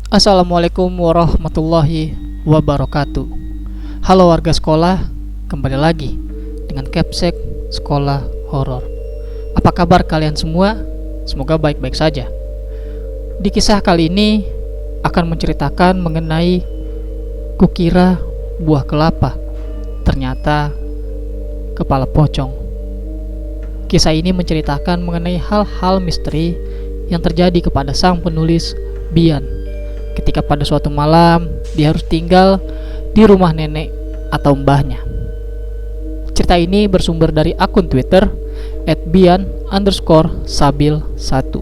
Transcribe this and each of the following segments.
Assalamualaikum warahmatullahi wabarakatuh. Halo warga sekolah, kembali lagi dengan Capsek Sekolah Horor. Apa kabar kalian semua? Semoga baik-baik saja. Di kisah kali ini akan menceritakan mengenai kukira buah kelapa, ternyata kepala pocong. Kisah ini menceritakan mengenai hal-hal misteri yang terjadi kepada sang penulis Bian ketika pada suatu malam dia harus tinggal di rumah nenek atau mbahnya. Cerita ini bersumber dari akun Twitter @bian_sabil1.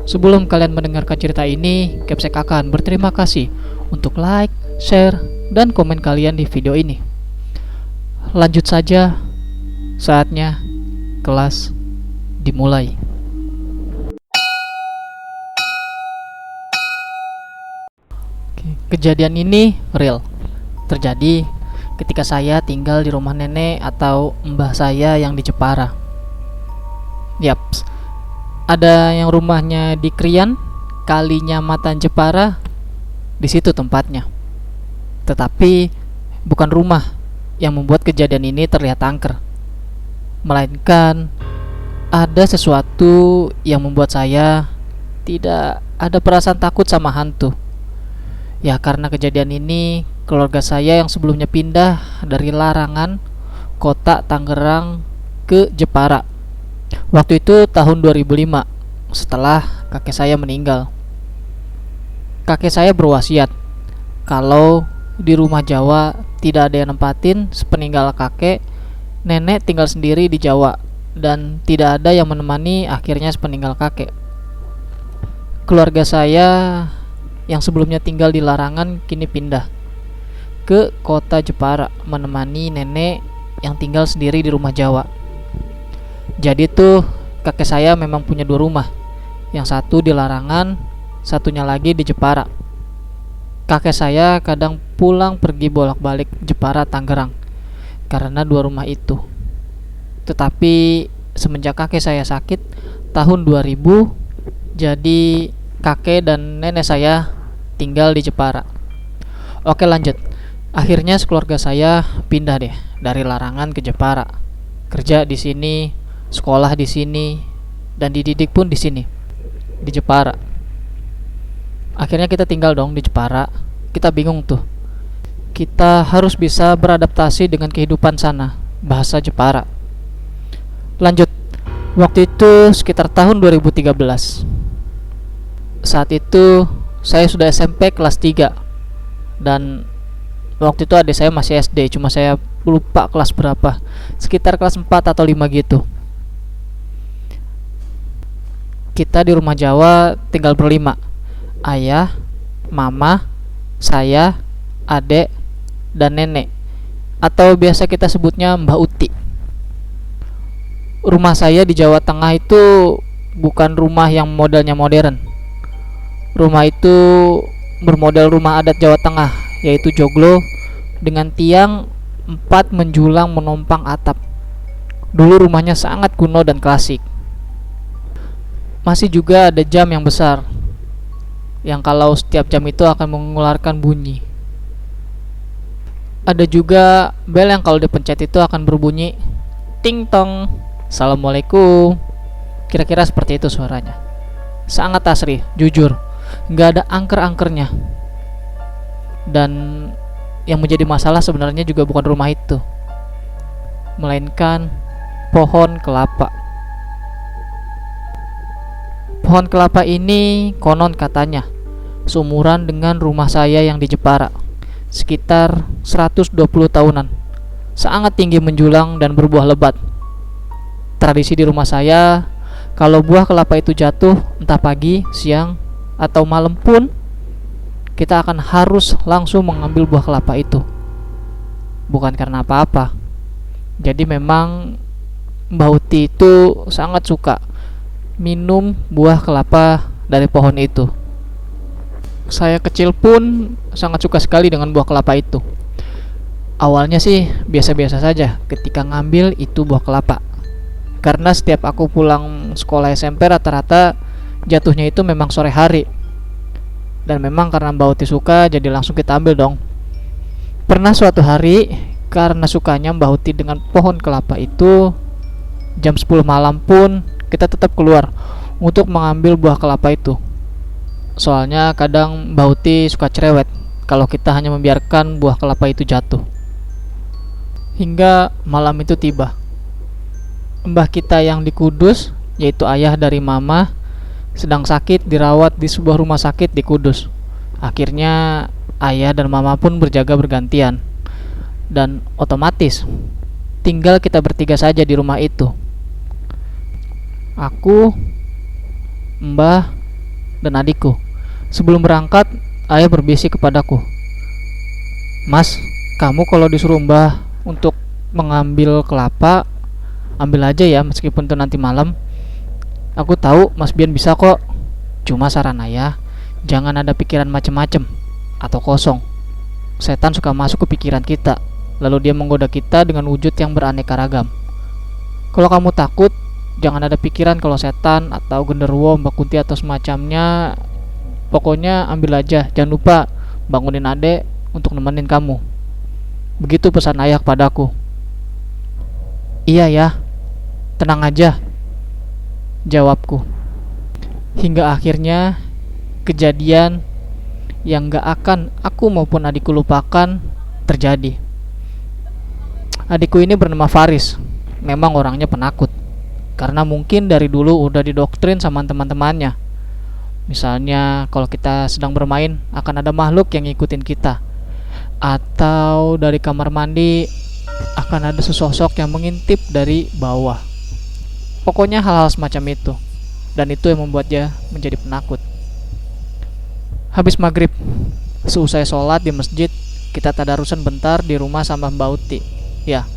Sebelum kalian mendengarkan cerita ini, Capsek akan berterima kasih untuk like, share, dan komen kalian di video ini. Lanjut saja, saatnya kelas dimulai. Kejadian ini real terjadi ketika saya tinggal di rumah nenek atau mbah saya yang di Jepara. Yaps, ada yang rumahnya di Krian, Kalinyamatan Jepara, di situ tempatnya. Tetapi bukan rumah yang membuat kejadian ini terlihat angker, melainkan ada sesuatu yang membuat saya tidak ada perasaan takut sama hantu. Ya, karena kejadian ini keluarga saya yang sebelumnya pindah dari Larangan, kota Tangerang ke Jepara. Waktu itu tahun 2005, setelah kakek saya meninggal. Kakek saya berwasiat kalau di rumah Jawa tidak ada yang nempatin sepeninggal kakek, nenek tinggal sendiri di Jawa dan tidak ada yang menemani akhirnya sepeninggal kakek. Keluarga saya yang sebelumnya tinggal di Larangan kini pindah ke kota Jepara menemani nenek yang tinggal sendiri di rumah Jawa. Jadi tuh kakek saya memang punya dua rumah, yang satu di Larangan, satunya lagi di Jepara. Kakek saya kadang pulang pergi bolak-balik Jepara Tangerang karena dua rumah itu. Tetapi semenjak kakek saya sakit tahun 2000, jadi kakek dan nenek saya tinggal di Jepara. Oke, lanjut. Akhirnya sekeluarga saya pindah deh dari Larangan ke Jepara. Kerja di sini, sekolah di sini, dan dididik pun di sini, di Jepara. Akhirnya kita tinggal dong di Jepara. Kita bingung tuh. Kita harus bisa beradaptasi dengan kehidupan sana, bahasa Jepara. Lanjut. Waktu itu sekitar tahun 2013. Saat itu saya sudah SMP kelas 3. Dan waktu itu adik saya masih SD, cuma saya lupa kelas berapa. Sekitar kelas 4 atau 5 gitu. Kita di rumah Jawa tinggal berlima. Ayah, mama, saya, adek, dan nenek. Atau biasa kita sebutnya Mbak Uti. Rumah saya di Jawa Tengah itu bukan rumah yang modelnya modern. Rumah itu bermodel rumah adat Jawa Tengah, yaitu joglo dengan tiang 4 menjulang menompang atap. Dulu rumahnya sangat kuno dan klasik. Masih juga ada jam yang besar, yang kalau setiap jam itu akan mengeluarkan bunyi. Ada juga bel yang kalau dipencet itu akan berbunyi ting tong, assalamualaikum. Kira-kira seperti itu suaranya. Sangat asri, jujur. Nggak ada angker-angkernya. Dan yang menjadi masalah sebenarnya juga bukan rumah itu, melainkan pohon kelapa. Pohon kelapa ini konon katanya seumuran dengan rumah saya yang di Jepara, sekitar 120 tahunan. Sangat tinggi menjulang dan berbuah lebat. Tradisi di rumah saya, kalau buah kelapa itu jatuh entah pagi, siang, atau malam pun, kita akan harus langsung mengambil buah kelapa itu. Bukan karena apa-apa. Jadi memang Mbak Uti itu sangat suka minum buah kelapa dari pohon itu. Saya kecil pun sangat suka sekali dengan buah kelapa itu. Awalnya sih biasa-biasa saja ketika ngambil itu buah kelapa. Karena setiap aku pulang sekolah SMP rata-rata jatuhnya itu memang sore hari. Dan memang karena Mbak Uti suka, jadi langsung kita ambil dong. Pernah suatu hari, karena sukanya Mbak Uti dengan pohon kelapa itu, jam 10 malam pun kita tetap keluar untuk mengambil buah kelapa itu. Soalnya kadang Mbak Uti suka cerewet kalau kita hanya membiarkan buah kelapa itu jatuh. Hingga malam itu tiba. Mbah kita yang di Kudus, yaitu ayah dari mama, sedang sakit dirawat di sebuah rumah sakit di Kudus. Akhirnya ayah dan mama pun berjaga bergantian. Dan otomatis tinggal kita bertiga saja di rumah itu. Aku, Mbah, dan adikku. Sebelum berangkat, ayah berbisik kepadaku, "Mas, kamu kalau disuruh Mbah untuk mengambil kelapa, ambil aja ya meskipun itu nanti malam. Aku tahu Mas Bian bisa kok. Cuma saran ayah, jangan ada pikiran macem-macem atau kosong. Setan suka masuk ke pikiran kita, lalu dia menggoda kita dengan wujud yang beraneka ragam. Kalau kamu takut, jangan ada pikiran kalau setan atau genderuwo, Mbak Kunti atau semacamnya. Pokoknya ambil aja, jangan lupa bangunin adek untuk nemenin kamu." Begitu pesan ayah kepadaku. "Iya ya, tenang aja," jawabku. Hingga akhirnya kejadian yang gak akan aku maupun adikku lupakan terjadi. Adikku ini bernama Faris. Memang orangnya penakut, karena mungkin dari dulu udah didoktrin sama teman-temannya. Misalnya kalau kita sedang bermain akan ada makhluk yang ngikutin kita, atau dari kamar mandi akan ada sesosok yang mengintip dari bawah. Pokoknya hal-hal semacam itu. Dan itu yang membuat dia menjadi penakut. Habis maghrib, seusai sholat di masjid, kita tadarusan bentar di rumah sama Mbak Uti. Ya,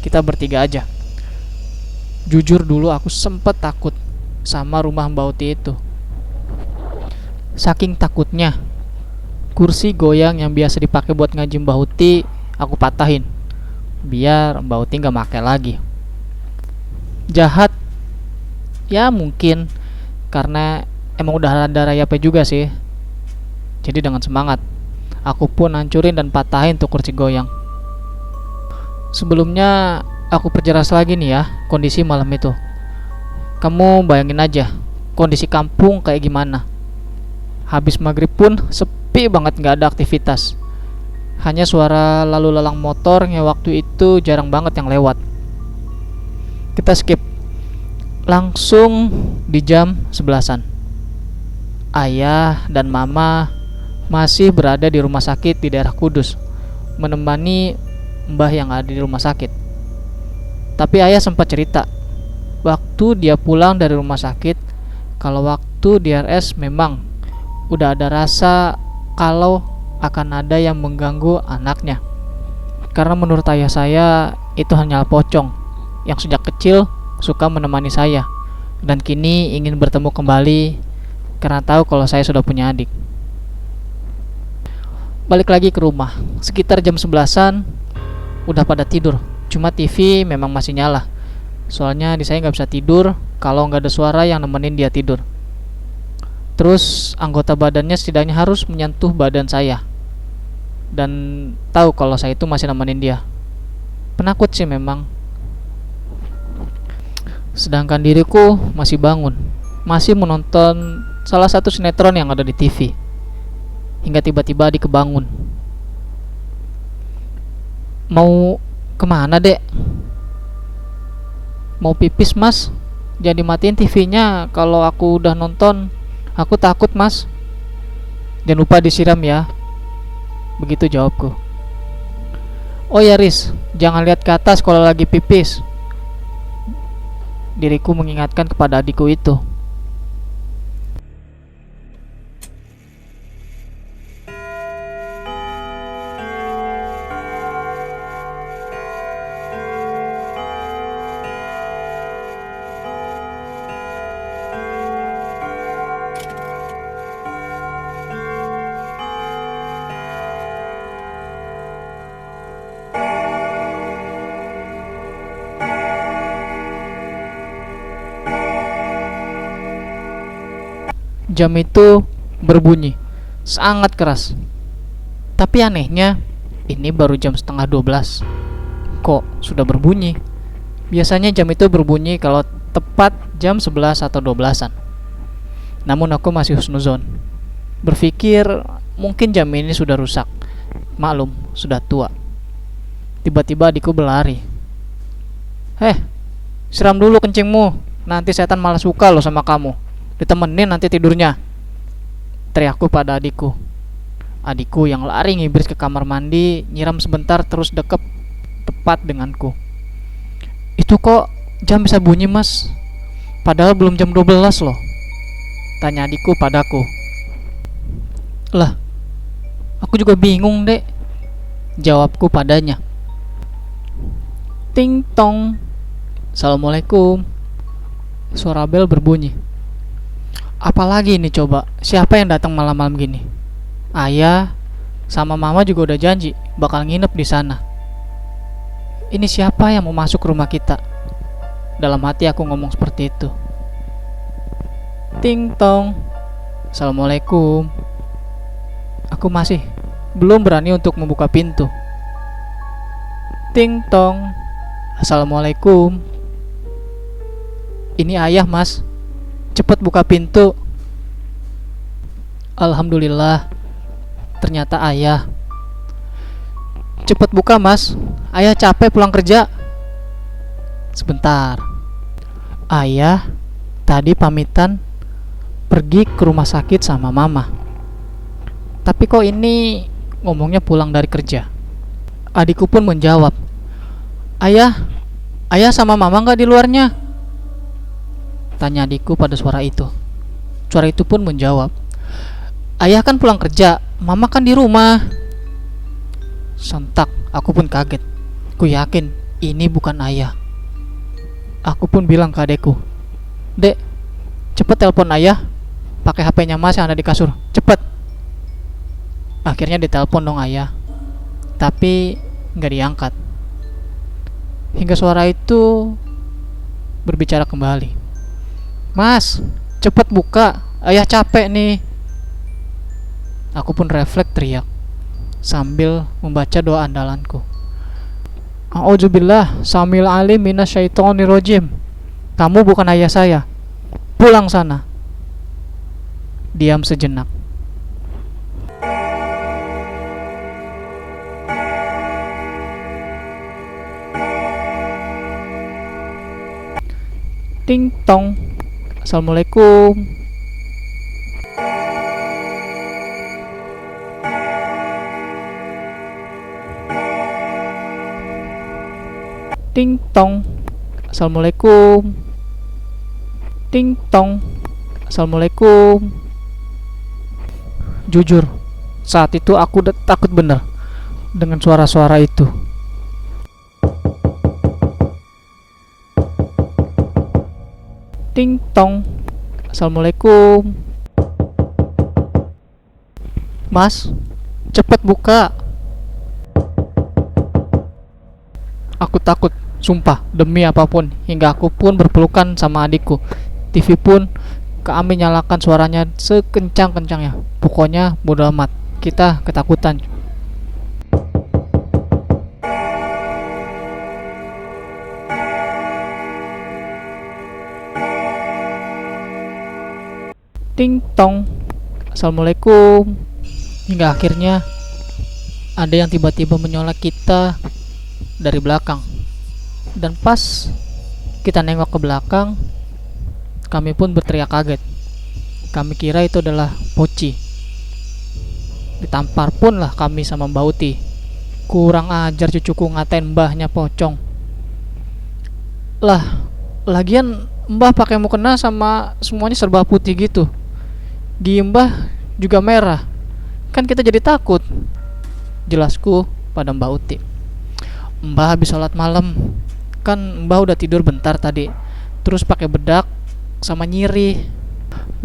kita bertiga aja. Jujur dulu aku sempet takut sama rumah Mbak Uti itu. Saking takutnya, kursi goyang yang biasa dipakai buat ngaji Mbak Uti aku patahin, biar Mbak Uti gak pakai lagi. Jahat? Ya mungkin, karena emang udah ada rayapnya juga sih. Jadi dengan semangat, aku pun hancurin dan patahin tuh kursi goyang. Sebelumnya aku perjelas lagi nih ya kondisi malam itu. Kamu bayangin aja kondisi kampung kayak gimana. Habis maghrib pun sepi banget, gak ada aktivitas. Hanya suara lalu lalang motor yang waktu itu jarang banget yang lewat. Kita skip. Langsung di jam 11-an. Ayah dan mama masih berada di rumah sakit di daerah Kudus, menemani mbah yang ada di rumah sakit. Tapi ayah sempat cerita, waktu dia pulang dari rumah sakit, kalau waktu di RS memang udah ada rasa kalau akan ada yang mengganggu anaknya. Karena menurut ayah saya itu hanya pocong yang sejak kecil suka menemani saya, dan kini ingin bertemu kembali karena tahu kalau saya sudah punya adik. Balik lagi ke rumah, sekitar jam 11-an udah pada tidur. Cuma TV memang masih nyala. Soalnya di saya nggak bisa tidur kalau nggak ada suara yang nemenin dia tidur. Terus anggota badannya setidaknya harus menyentuh badan saya dan tahu kalau saya itu masih nemenin dia. Penakut sih memang. Sedangkan diriku masih bangun, masih menonton salah satu sinetron yang ada di TV. Hingga tiba-tiba adik kebangun. "Mau kemana, Dek?" "Mau pipis, Mas. Jangan dimatiin TV-nya kalau aku udah nonton. Aku takut, Mas. Jangan lupa disiram ya." Begitu jawabku. "Oh ya, Riz, jangan lihat ke atas kalau lagi pipis." Diriku mengingatkan kepada adikku itu. Jam itu berbunyi sangat keras. Tapi anehnya, ini baru jam setengah 12. Kok sudah berbunyi? Biasanya jam itu berbunyi kalau tepat jam 11 atau 12-an. Namun aku masih husnuzon. Berpikir mungkin jam ini sudah rusak. Maklum, sudah tua. Tiba-tiba adikku berlari. Siram dulu kencingmu. Nanti setan malah suka loh sama kamu. Ditemenin nanti tidurnya. Teriakku pada adikku. Adikku yang lari ngibris ke kamar mandi, nyiram sebentar terus dekep tepat denganku. Itu kok jam bisa bunyi, Mas? Padahal belum jam 12 loh. Tanya adikku padaku. Lah, aku juga bingung, Dek. Jawabku padanya. Ting tong. Assalamualaikum. Suara bel berbunyi. Apalagi ini coba? Siapa yang datang malam-malam gini? Ayah sama mama juga udah janji bakal nginep di sana. Ini siapa yang mau masuk rumah kita? Dalam hati aku ngomong seperti itu. Ting tong. Assalamualaikum. Aku masih belum berani untuk membuka pintu. Ting tong. Assalamualaikum. Ini ayah, Mas. Cepat buka pintu. Alhamdulillah. Ternyata ayah. Cepat buka, Mas. Ayah capek pulang kerja. Sebentar. Ayah tadi pamitan pergi ke rumah sakit sama mama. Tapi kok ini ngomongnya pulang dari kerja. Adikku pun menjawab. Ayah sama mama nggak di luarnya? Tanya adikku pada suara itu. Suara itu pun menjawab. Ayah kan pulang kerja, mama kan di rumah. Sontak, aku pun kaget. Ku yakin ini bukan ayah. Aku pun bilang ke adekku, Dek, cepet telepon ayah. Pakai HP-nya Mas yang ada di kasur, cepet. Akhirnya ditelepon dong ayah. Tapi nggak diangkat. Hingga suara itu berbicara kembali. Mas, cepet buka, ayah capek nih. Aku pun refleks teriak sambil membaca doa andalanku. A'udzubillah samil alim minasyaitonirrajim. Kamu bukan ayah saya. Pulang sana. Diam sejenak. Ting tong. Assalamualaikum. Ting tong. Assalamualaikum. Ting tong. Assalamualaikum. Jujur, saat itu aku takut bener dengan suara-suara itu. Ting tong. Assalamualaikum. Mas, cepet buka. Aku takut, sumpah, demi apapun. Hingga aku pun berpelukan sama adikku. TV pun kami nyalakan suaranya sekencang-kencangnya. Pokoknya bodo amat, kita ketakutan. Ting tong. Assalamualaikum. Hingga akhirnya ada yang tiba-tiba menyolek kita dari belakang. Dan pas kita nengok ke belakang, kami pun berteriak kaget. Kami kira itu adalah Poci. Ditampar pun lah kami sama Mbak Uti. Kurang ajar cucuku ngatain mbahnya pocong. Lah, lagian mbah pakai mukena sama semuanya serba putih gitu. Gigi mbah juga merah. Kan kita jadi takut. Jelasku pada Mbak Uti. Mbah habis sholat malam. Kan mbah udah tidur bentar tadi. Terus pakai bedak sama nyiri.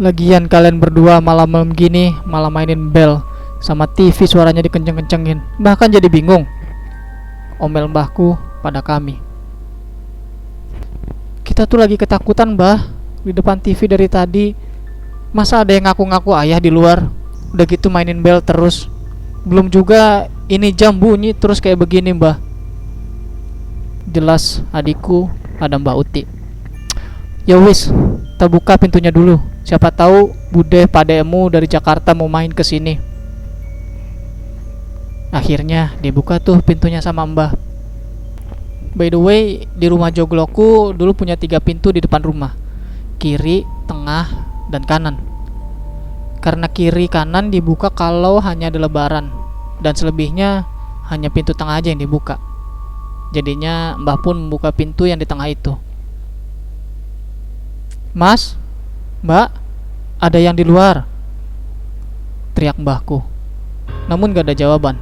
Lagian kalian berdua malam-malam gini malah mainin bel sama TV suaranya dikenceng-kencengin. Bahkan jadi bingung. Omel mbahku pada kami. Kita tuh lagi ketakutan, Mbah. Di depan TV dari tadi. Masa ada yang ngaku-ngaku ayah di luar? Udah gitu mainin bel terus. Belum juga ini jam bunyi terus kayak begini, Mbah. Jelas adikku ada Mbak Uti. Ya wis, kita buka pintunya dulu. Siapa tahu Bude pademu dari Jakarta mau main ke sini. Akhirnya dibuka tuh pintunya sama Mbah. By the way, di rumah jogloku dulu punya 3 pintu di depan rumah. Kiri, tengah, dan kanan. Karena kiri kanan dibuka kalau hanya ada lebaran, dan selebihnya hanya pintu tengah aja yang dibuka. Jadinya Mbah pun membuka pintu yang di tengah itu. Mas, Mbak, ada yang di luar, teriak mbahku. Namun gak ada jawaban.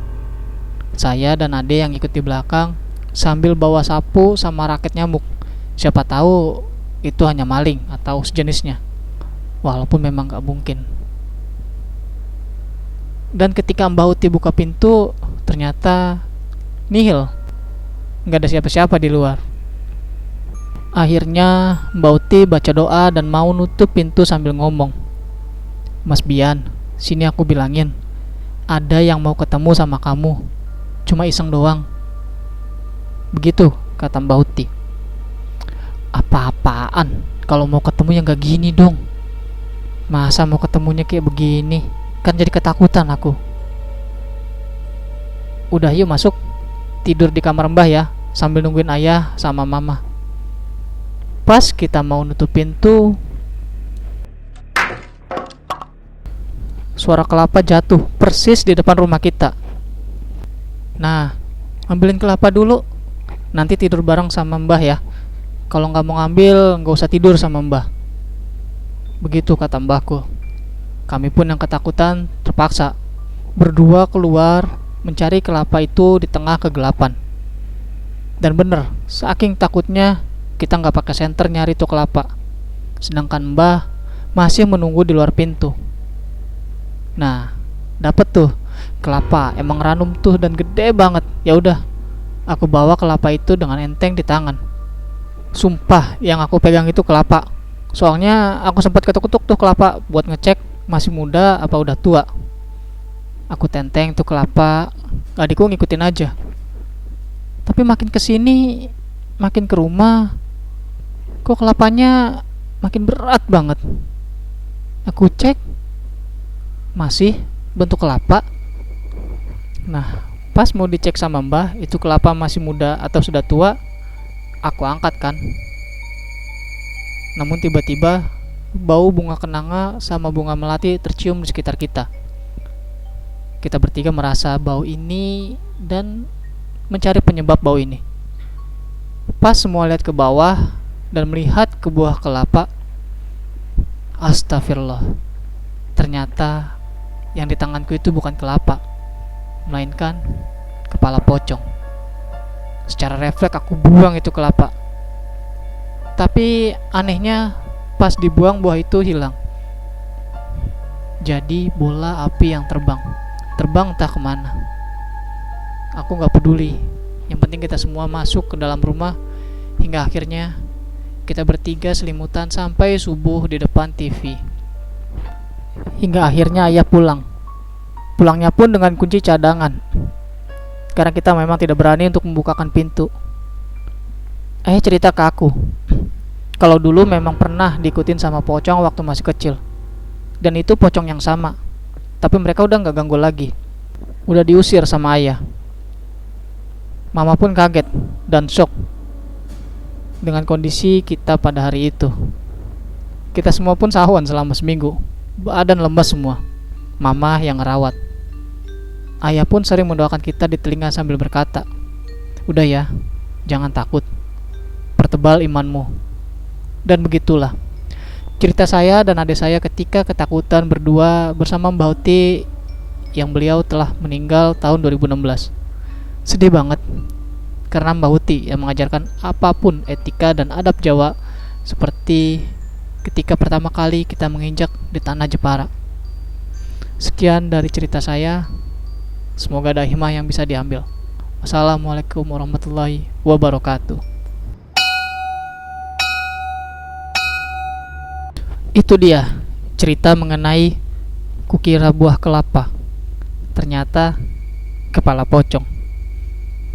Saya dan Ade yang ikut di belakang sambil bawa sapu sama raket nyamuk. Siapa tahu itu hanya maling atau sejenisnya. Walaupun memang gak mungkin. Dan ketika Mbak Uti buka pintu, ternyata nihil. Gak ada siapa-siapa di luar. Akhirnya Mbak Uti baca doa dan mau nutup pintu sambil ngomong, Mas Bian, sini aku bilangin, ada yang mau ketemu sama kamu. Cuma iseng doang. Begitu kata Mbak Uti. Apa-apaan? Kalau mau ketemu yang gak gini dong. Masa mau ketemunya kayak begini? Kan jadi ketakutan aku. Udah yuk masuk. Tidur di kamar Mbah ya, sambil nungguin ayah sama mama. Pas kita mau nutup pintu, suara kelapa jatuh persis di depan rumah kita. Nah, ambilin kelapa dulu, nanti tidur bareng sama Mbah ya. Kalau nggak mau ngambil, nggak usah tidur sama Mbah. Begitu kata mbahku. Kami pun yang ketakutan terpaksa berdua keluar mencari kelapa itu di tengah kegelapan. Dan bener, saking takutnya kita nggak pakai senter nyari tuh kelapa, sedangkan Mbah masih menunggu di luar pintu. Nah, dapet tuh kelapa, emang ranum tuh dan gede banget. Ya udah, aku bawa kelapa itu dengan enteng di tangan. Sumpah, yang aku pegang itu kelapa. Soalnya aku sempat ketuk-ketuk tuh kelapa buat ngecek masih muda apa udah tua. Aku tenteng tuh kelapa, adikku ngikutin aja. Tapi makin kesini, makin ke rumah, kok kelapanya makin berat banget. Aku cek, masih bentuk kelapa. Nah, pas mau dicek sama Mbah, itu kelapa masih muda atau sudah tua, aku angkat kan. Namun tiba-tiba bau bunga kenanga sama bunga melati tercium di sekitar kita. Kita bertiga merasa bau ini dan mencari penyebab bau ini. Pas semua lihat ke bawah dan melihat ke buah kelapa, astagfirullah, ternyata yang di tanganku itu bukan kelapa, melainkan kepala pocong. Secara refleks aku buang itu kelapa. Tapi anehnya pas dibuang buah itu hilang. Jadi bola api yang terbang entah kemana. Aku gak peduli. Yang penting kita semua masuk ke dalam rumah. Hingga akhirnya kita bertiga selimutan sampai subuh di depan TV. Hingga akhirnya ayah pulang. Pulangnya pun dengan kunci cadangan, karena kita memang tidak berani untuk membukakan pintu. Ayah cerita ke aku kalau dulu memang pernah diikutin sama pocong waktu masih kecil. Dan itu pocong yang sama. Tapi mereka udah gak ganggu lagi. Udah diusir sama ayah. Mama pun kaget dan shock dengan kondisi kita pada hari itu. Kita semua pun sahuan selama seminggu. Badan lemas semua. Mama yang ngerawat. Ayah pun sering mendoakan kita di telinga sambil berkata, udah ya, jangan takut, pertebal imanmu. Dan begitulah cerita saya dan adik saya ketika ketakutan berdua bersama Mbak Uti yang beliau telah meninggal tahun 2016. Sedih banget karena Mbak Uti yang mengajarkan apapun etika dan adab Jawa, seperti ketika pertama kali kita menginjak di tanah Jepara. Sekian dari cerita saya. Semoga ada hikmah yang bisa diambil. Wassalamualaikum warahmatullahi wabarakatuh. Itu dia cerita mengenai Kukira buah kelapa, ternyata kepala pocong.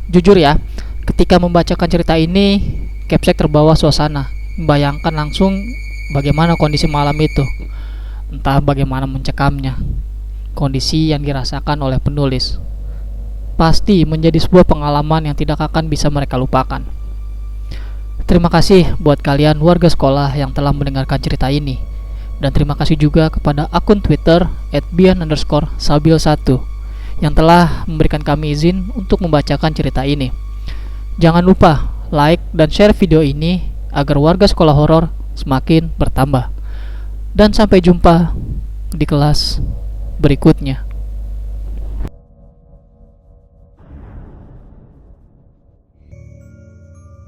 Jujur ya, ketika membacakan cerita ini, Kepsek terbawa suasana. Bayangkan langsung bagaimana kondisi malam itu. Entah bagaimana mencekamnya. Kondisi yang dirasakan oleh penulis pasti menjadi sebuah pengalaman yang tidak akan bisa mereka lupakan. Terima kasih buat kalian warga sekolah yang telah mendengarkan cerita ini. Dan terima kasih juga kepada akun Twitter @bian_sabil1 yang telah memberikan kami izin untuk membacakan cerita ini. Jangan lupa like dan share video ini agar warga sekolah horor semakin bertambah. Dan sampai jumpa di kelas berikutnya.